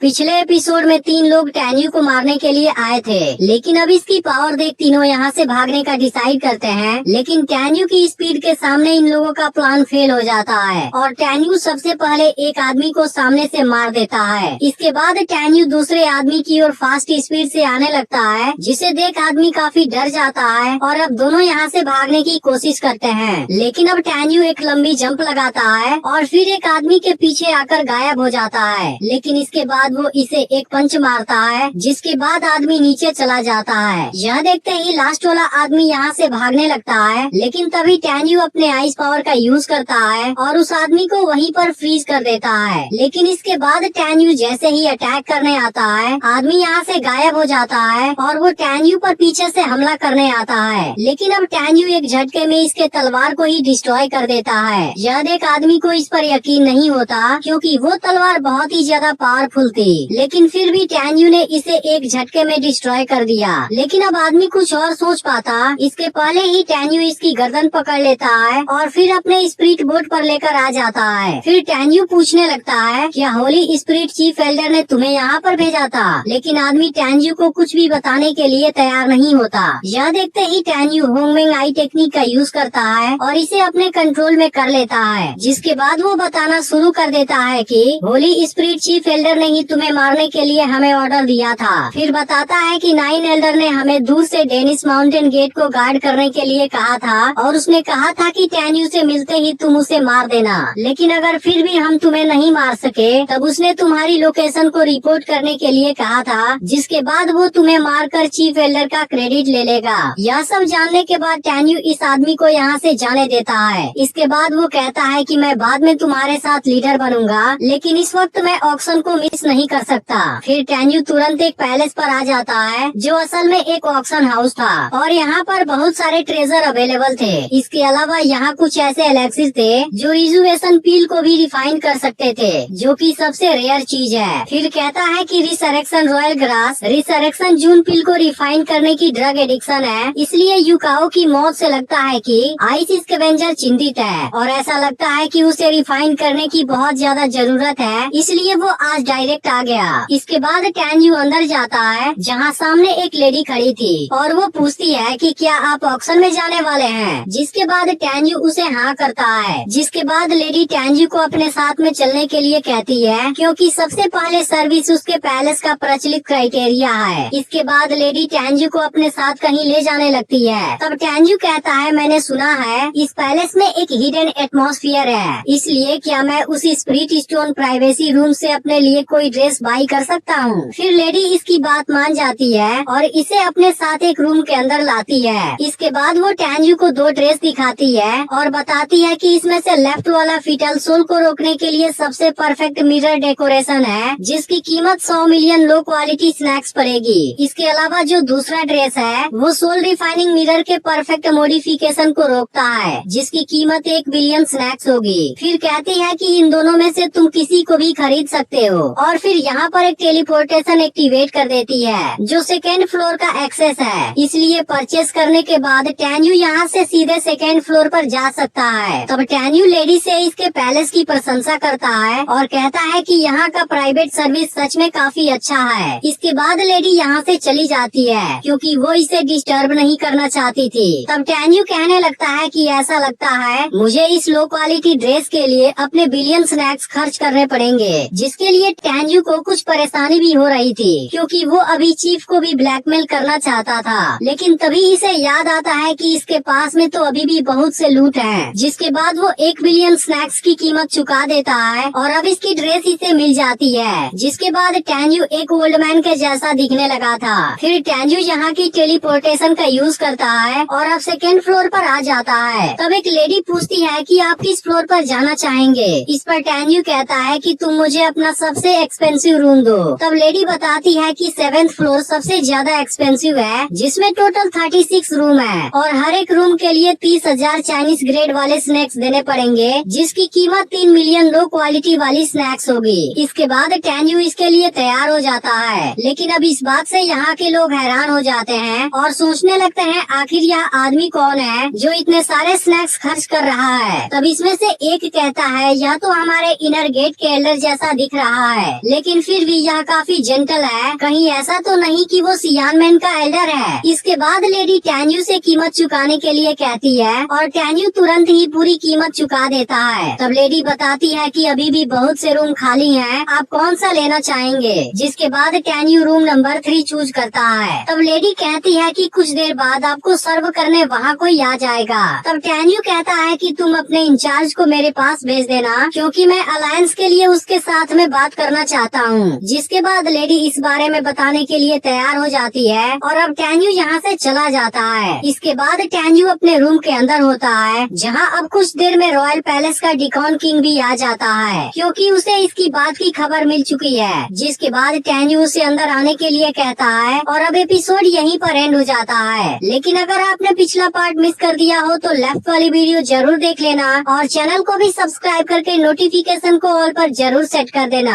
पिछले एपिसोड में 3 लोग टैन्यू को मारने के लिए आए थे, लेकिन अब इसकी पावर देख तीनों यहाँ से भागने का डिसाइड करते हैं। लेकिन टैन्यू की स्पीड के सामने इन लोगों का प्लान फेल हो जाता है और टैन्यू सबसे पहले एक आदमी को सामने से मार देता है। इसके बाद टैन्यू दूसरे आदमी की ओर फास्ट स्पीड से आने लगता है, जिसे देख आदमी काफी डर जाता है और अब दोनों यहाँ से भागने की कोशिश करते हैं। लेकिन अब टैन्यू एक लंबी जंप लगाता है और फिर एक आदमी के पीछे आकर गायब हो जाता है। लेकिन इसके बाद वो इसे एक पंच मारता है, जिसके बाद आदमी नीचे चला जाता है। यह देखते ही लास्ट वाला आदमी यहाँ से भागने लगता है, लेकिन तभी टैन्यू अपने आइस पावर का यूज करता है और उस आदमी को वहीं पर फ्रीज कर देता है। लेकिन इसके बाद टैन्यू जैसे ही अटैक करने आता है, आदमी यहाँ से गायब हो जाता है और वो टैन्यू पर पीछे से हमला करने आता है। लेकिन अब टैन्यू एक झटके में इसके तलवार को ही डिस्ट्रॉय कर देता है। यह देख आदमी को इस पर यकीन नहीं होता, क्योंकि वो तलवार बहुत ही ज्यादा पावरफुल थी। लेकिन फिर भी टैन्यू ने इसे एक झटके में डिस्ट्रॉय कर दिया। लेकिन अब आदमी कुछ और सोच पाता, इसके पहले ही टैन्यू इसकी गर्दन पकड़ लेता है और फिर अपने स्पिरिट बोट पर लेकर आ जाता है। फिर टैन्यू पूछने लगता है, क्या होली स्पिरिट चीफ एल्डर ने तुम्हें यहाँ पर भेजा था? लेकिन आदमी टैन्यू को कुछ भी बताने के लिए तैयार नहीं होता। यह देखते ही टैन्यू होंगमेंग आई टेक्निक का यूज करता है और इसे अपने कंट्रोल में कर लेता है। जिसके बाद वो बताना शुरू कर देता है कि होली स्पिरिट चीफ एल्डर ने ही तुम्हें मारने के लिए हमें ऑर्डर दिया था। फिर बताता है कि 9 एल्डर ने हमें दूर से डेनिस माउंटेन गेट को गार्ड करने के लिए कहा था और उसने कहा था कि टैन्यू से मिलते ही तुम उसे मार देना। लेकिन अगर फिर भी हम तुम्हें नहीं मार सके, तब उसने तुम्हारी लोकेशन को रिपोर्ट करने के लिए कहा था, जिसके बाद वो तुम्हें मारकर चीफ एल्डर का क्रेडिट ले लेगा। यह सब जानने के बाद टैन्यू इस आदमी को यहाँ से जाने देता है। इसके बाद वो कहता है कि मैं बाद में तुम्हारे साथ लीडर बनूंगा, लेकिन इस वक्त मैं ऑक्शन को मिस नहीं कर सकता। फिर टैन्यू तुरंत एक पैलेस पर आ जाता है, जो असल में एक ऑक्शन हाउस था और यहाँ पर बहुत सारे ट्रेजर अवेलेबल थे। इसके अलावा यहाँ कुछ ऐसे एलेक्सिस थे जो रिजुवेशन पील को भी रिफाइन कर सकते थे, जो कि सबसे रेयर चीज है। फिर कहता है कि रिसरेक्शन रॉयल ग्रास रिसरेक्शन जून पील को रिफाइन करने की ड्रग एडिक्शन है, इसलिए युकाओ की मौत से लगता है कि आइस स्कैवेंजर चिंतित है और ऐसा लगता है कि उसे रिफाइन करने की बहुत ज्यादा जरूरत है, इसलिए वो आज डायरेक्ट आ गया। इसके बाद टैन्यू अंदर जाता है, जहाँ सामने एक लेडी खड़ी थी और वो पूछती है कि क्या आप ऑक्शन में जाने वाले हैं? जिसके बाद टैन्यू उसे हाँ करता है। जिसके बाद लेडी टैन्यू को अपने साथ में चलने के लिए कहती है, क्योंकि सबसे पहले सर्विस उसके पैलेस का प्रचलित क्राइटेरिया है। इसके बाद लेडी टैन्यू को अपने साथ कहीं ले जाने लगती है। तब टैन्यू कहता है, मैंने सुना है इस पैलेस में एक हिडन एटमॉस्फेयर है, इसलिए क्या मैं उस स्पिरिट स्टोन प्राइवेसी रूम से अपने लिए कोई ड्रेस बाई कर सकता हूँ? फिर लेडी इसकी बात मान जाती है और इसे अपने साथ एक रूम के अंदर लाती है। इसके बाद वो टैन्यू को 2 ड्रेस दिखाती है और बताती है कि इसमें से लेफ्ट वाला फीटल सोल को रोकने के लिए सबसे परफेक्ट मिरर डेकोरेशन है, जिसकी कीमत 100 मिलियन लो क्वालिटी स्नैक्स पड़ेगी। इसके अलावा जो दूसरा ड्रेस है वो सोल रिफाइनिंग मिरर के परफेक्ट मॉडिफिकेशन को रोकता है, जिसकी कीमत 1 बिलियन स्नैक्स होगी। फिर कहती है कि इन दोनों में से तुम किसी को भी खरीद सकते हो और फिर यहाँ पर एक टेलीपोर्टेशन एक्टिवेट कर देती है, जो सेकेंड फ्लोर का एक्सेस है। इसलिए परचेस करने के बाद टैन्यू यहाँ से सीधे सेकेंड फ्लोर पर जा सकता है। तब टैन्यू लेडी से इसके पैलेस की प्रशंसा करता है और कहता है कि यहाँ का प्राइवेट सर्विस सच में काफी अच्छा है। इसके बाद लेडी यहाँ से चली जाती है, क्योंकि वो इसे डिस्टर्ब नहीं करना चाहती थी। तब टैन्यू कहने लगता है कि ऐसा लगता है मुझे इस लो क्वालिटी ड्रेस के लिए अपने बिलियन स्नैक्स खर्च करने पड़ेंगे, जिसके लिए टैन्यू को कुछ परेशानी भी हो रही थी, क्योंकि वो अभी चीफ को भी ब्लैकमेल करना चाहता था। लेकिन तभी इसे याद आता है कि इसके पास में तो अभी भी बहुत से लूट है। जिसके बाद वो 1 बिलियन स्नैक्स की कीमत चुका देता है और अब इसकी ड्रेस इसे मिल जाती है। जिसके बाद टैन्यू एक ओल्ड मैन के जैसा दिखने लगा था। फिर टैन्यू यहाँ की टेलीपोर्टेशन का यूज करता है और अब सेकेंड फ्लोर पर आ जाता है। तब एक लेडी पूछती है कि आप किस फ्लोर पर जाना चाहेंगे? इस पर टैन्यू कहता है कि तुम मुझे अपना सबसे एक्सपेंसिव रूम दो। तब लेडी बताती है कि 7th फ्लोर सबसे ज्यादा एक्सपेंसिव है, जिसमें टोटल 36 रूम है और हर एक रूम के लिए 30,000 चाइनीज ग्रेड वाले स्नैक्स देने पड़ेंगे, जिसकी कीमत 3 मिलियन लो क्वालिटी वाली स्नैक्स होगी। इसके बाद टैन्यू इसके लिए तैयार हो जाता है। लेकिन अब इस बात से यहाँ के लोग हैरान हो जाते हैं और सोचने लगते हैं, आखिर यह आदमी कौन है जो इतने सारे स्नैक्स खर्च कर रहा है? तब इसमें से एक कहता है, यह तो हमारे इनर गेट के एल्डर जैसा दिख रहा है, लेकिन फिर भी यह काफी जेंटल है। कहीं ऐसा तो नहीं कि वो सियानमैन का एल्डर है। इसके बाद लेडी टैन्यू से कीमत चुकाने के लिए कहती है और टैन्यू तुरंत ही पूरी कीमत चुका देता है। तब लेडी बताती है कि अभी भी बहुत से रूम खाली हैं, आप कौन सा लेना चाहेंगे। जिसके बाद टैन्यू रूम नंबर 3 चूज करता है। तब लेडी कहती है कि कुछ देर बाद आपको सर्व करने वहाँ कोई आ जाएगा। तब टैन्यू कहता है कि तुम अपने इंचार्ज को मेरे पास भेज देना, क्योंकि मैं अलायंस के लिए उसके साथ में बात करना चाहता हूँ। जिसके बाद लेडी इस बारे में बताने के लिए तैयार हो जाती है और अब टैन्यू यहाँ से चला जाता है। इसके बाद टैन्यू अपने रूम के अंदर होता है, जहाँ अब कुछ देर में रॉयल पैलेस का डिकॉन किंग भी आ जाता है, क्योंकि उसे इसकी बात की खबर मिल चुकी है। जिसके बाद टैन्यू उसे अंदर आने के लिए कहता है और अब एपिसोड यहीं पर एंड हो जाता है। लेकिन अगर आपने पिछला पार्ट मिस कर दिया हो तो लेफ्ट वाली वीडियो जरूर देख लेना और चैनल को भी सब्सक्राइब करके नोटिफिकेशन को ऑल पर जरूर सेट कर देना।